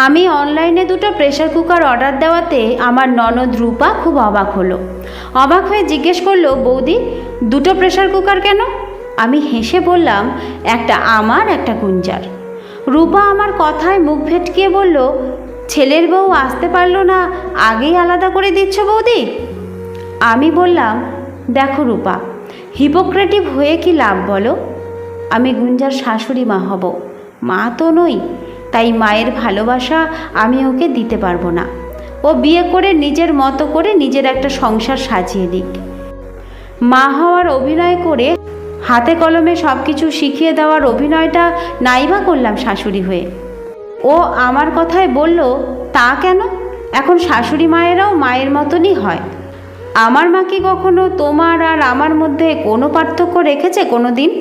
আমি অনলাইনে দুটো প্রেসার কুকার অর্ডার দেওয়াতে আমার ননদ রূপা খুব অবাক হলো। অবাক হয়ে জিজ্ঞেস করলো, বৌদি দুটো প্রেসার কুকার কেন? আমি হেসে বললাম, একটা আমার, একটা গুঞ্জার। রূপা আমার কথায় মুখ ভেটকিয়ে বলল, ছেলের বউ আসতে পারলো না, আগেই আলাদা করে দিচ্ছ বৌদি? আমি বললাম, দেখো রূপা, হিপোক্রেটিভ হয়ে কি লাভ বলো? আমি গুঞ্জার শাশুড়ি মা হব, মা তো নই। তাই মায়ের ভালোবাসা আমি ওকে দিতে পারবো না। ও বিয়ে করে নিজের মতো করে নিজের একটা সংসার সাজিয়ে দিক। মা হওয়ার অভিনয় করে হাতে কলমে সব কিছু শিখিয়ে দেওয়ার অভিনয়টা নাইবা করলাম শাশুড়ি হয়ে। ও আমার কথায় বলল, তা কেন? এখন শাশুড়ি মায়েরাও মায়ের মতনই হয়। আমার মা কি কখনো তোমার আর আমার মধ্যে কোনো পার্থক্য রেখেছে কোনো দিন?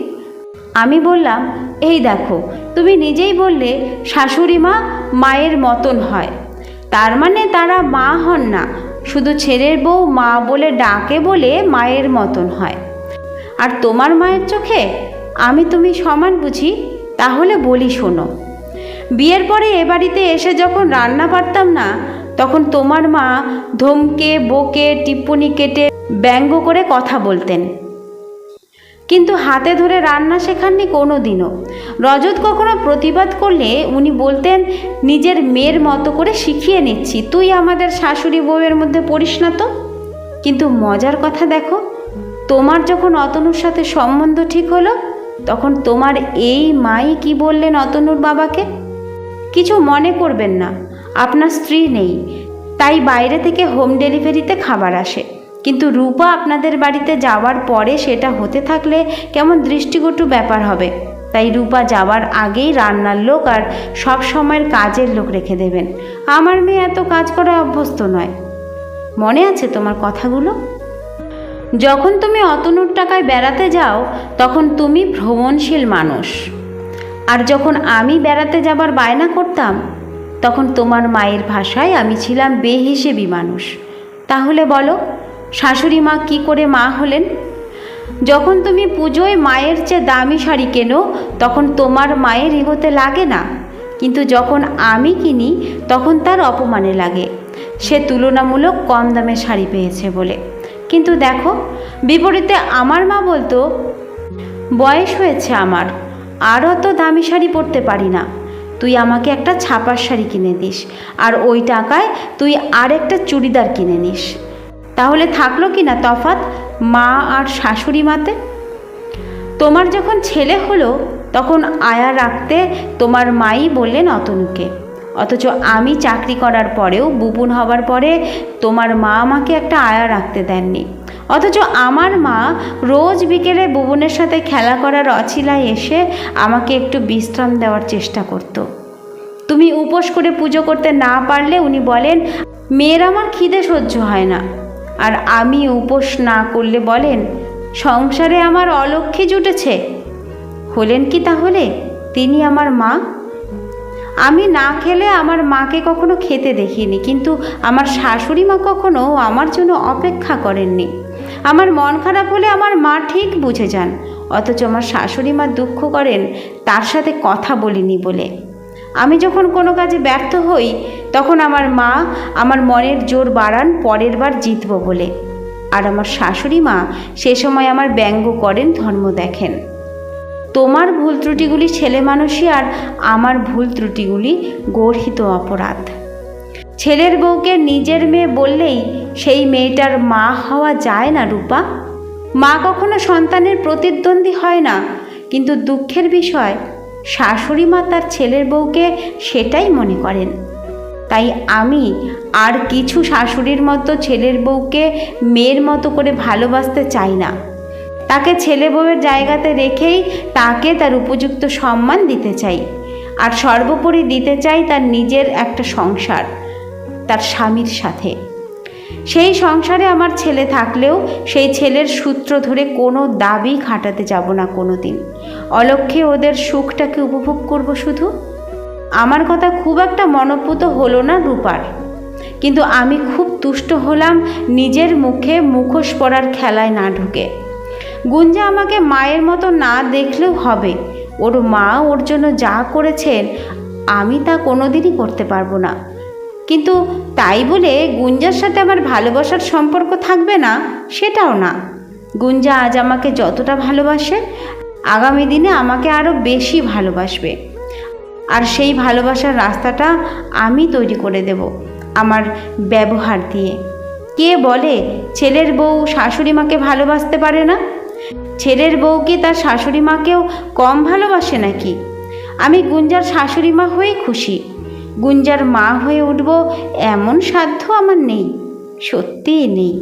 আমি বললাম, এই দেখো, তুমি নিজেই বললে শাশুড়ি মা মায়ের মতন হয়। তার মানে তারা মা হন না, শুধু ছেলের বউ মা বলে ডাকে বলে মায়ের মতন হয়। আর তোমার মায়ের চোখে আমি তুমি সমান বুঝি? তাহলে বলি শোনো, বিয়ের পরে এ বাড়িতে এসে যখন রান্না পারতাম না, তখন তোমার মা ধমকে বকে টিপ্পনি কেটে ব্যঙ্গ করে কথা বলতেন, কিন্তু হাতে ধরে রান্না শেখাননি কোনো দিনও। রজত কখনো প্রতিবাদ করলে উনি বলতেন, নিজের মেয়ের মতো করে শিখিয়ে নিচ্ছি, তুই আমাদের শাশুড়ি বউয়ের মধ্যে পড়িস না তো। কিন্তু মজার কথা দেখো, তোমার যখন অতনুর সাথে সম্বন্ধ ঠিক হলো, তখন তোমার এই মাই কি বললেন অতনুর বাবাকে? কিছু মনে করবেন না, আপনার স্ত্রী নেই, তাই বাইরে থেকে হোম ডেলিভারিতে খাবার আসে। কিন্তু রূপা আপনাদের বাড়িতে যাওয়ার পরে সেটা হতে থাকলে কেমন দৃষ্টিকটু ব্যাপার হবে। তাই রূপা যাওয়ার আগেই রান্নার লোক আর সব সময়ের কাজের লোক রেখে দেবেন। আমার মেয়ে এত কাজ করা অভ্যস্ত নয়। মনে আছে তোমার কথাগুলো? যখন তুমি অতনুর টাকায় বেড়াতে যাও, তখন তুমি ভ্রমণশীল মানুষ, আর যখন আমি বেড়াতে যাবার বায়না করতাম, তখন তোমার মায়ের ভাষায় আমি ছিলাম বেহিসেবি মানুষ। তাহলে বলো, শাশুড়ি মা কি করে মা হলেন? যখন তুমি পুজোয় মায়ের চেয়ে দামি শাড়ি কেনো, তখন তোমার মায়ের এগোতে লাগে না, কিন্তু যখন আমি কিনি তখন তার অপমানে লাগে, সে তুলনামূলক কম দামে শাড়ি পেয়েছে বলে। কিন্তু দেখো, বিপরীতে আমার মা বলতো, বয়স হয়েছে আমার, আর অত দামি শাড়ি পরতে পারি না, তুই আমাকে একটা ছাপার শাড়ি কিনে দিস, আর ওই টাকায় তুই আর একটা চুড়িদার কিনে নিস। তাহলে থাকলো কি না তফাৎ মা আর শাশুড়ি মাতে? তোমার যখন ছেলে হলো, তখন আয়া রাখতে তোমার মাই বললেন অতনুকে, অথচ আমি চাকরি করার পরেও, বুবুন হবার পরে তোমার মা আমাকে একটা আয়া রাখতে দেননি। অথচ আমার মা রোজ বিকেলে বুবুনের সাথে খেলা করার অছিলায় এসে আমাকে একটু বিশ্রাম দেওয়ার চেষ্টা করত। তুমি উপোস করে পুজো করতে না পারলে উনি বলেন, মেয়ের আমার খিদে সহ্য হয় না। আর আমি উপোস না করলে বলেন, সংসারে আমার অলক্ষ্মী জুটেছে। হলেন কি তাহলে তিনি আমার মা? আমি না খেলে আমার মাকে কখনো খেতে দেখিনি, কিন্তু আমার শাশুড়ি মা কখনো আমার জন্য অপেক্ষা করেননি। আমার মন খারাপ হলে আমার মা ঠিক বুঝে যান, অথচ আমার শাশুড়ি মা দুঃখ করেন তার সাথে কথা বলিনি বলে। আমি যখন কোনো কাজে ব্যর্থ হই, তখন আমার মা আমার মনের জোর বাড়ান পরের বার জিতব বলে, আর আমার শাশুড়ি মা সে সময় আমার ব্যঙ্গ করেন, ধর্ম দেখেন। তোমার ভুল ত্রুটিগুলি ছেলে মানুষই, আর আমার ভুল ত্রুটিগুলি গর্হিত অপরাধ। ছেলের বউকে নিজের মেয়ে বললেই সেই মেয়েটার মা হওয়া যায় না রূপা। মা কখনো সন্তানের প্রতিদ্বন্দ্বী হয় না, কিন্তু দুঃখের বিষয় শাশুড়ি মা তার ছেলের বউকে সেটাই মনে করেন। তাই আমি আর কিছু শাশুড়ির মতো ছেলের বউকে মেয়ের মতো করে ভালোবাসতে চাই না। তাকে ছেলে বউয়ের জায়গাতে রেখেই তাকে তার উপযুক্ত সম্মান দিতে চাই, আর সর্বোপরি দিতে চাই তার নিজের একটা সংসার তার স্বামীর সাথে। সেই সংসারে আমার ছেলে থাকলেও সেই ছেলের সূত্র ধরে কোনো দাবি খাটাতে যাব না কোনো দিন। অলক্ষ্যে ওদের সুখটাকে উপভোগ করব শুধু। আমার কথা খুব একটা মনোপুত হলো না রূপার, কিন্তু আমি খুব তুষ্ট হলাম নিজের মুখে মুখোশ পরার খেলায় না ঢুকে। গুঞ্জা আমাকে মায়ের মতো না দেখলেও হবে, ওর মা ওর জন্য যা করেছেন আমি তা কোনোদিনই করতে পারবো না। কিন্তু তাই বলে গুঞ্জার সাথে আমার ভালোবাসার সম্পর্ক থাকবে না সেটাও না। গুঞ্জা আজ আমাকে যতটা ভালোবাসে আগামী দিনে আমাকে আরও বেশি ভালোবাসবে, আর সেই ভালোবাসার রাস্তাটা আমি তৈরি করে দেব আমার ব্যবহার দিয়ে। কে বলে ছেলের বউ শাশুড়ি মাকে ভালোবাসতে পারে না? ছেলের বউ কি তার শাশুড়ি মাকেও কম ভালোবাসে নাকি? আমি গুঞ্জার শাশুড়ি মা হয়েই খুশি। গুঞ্জার মা হয়ে উঠব এমন সাধ্য আমার নেই, সত্যিই নেই।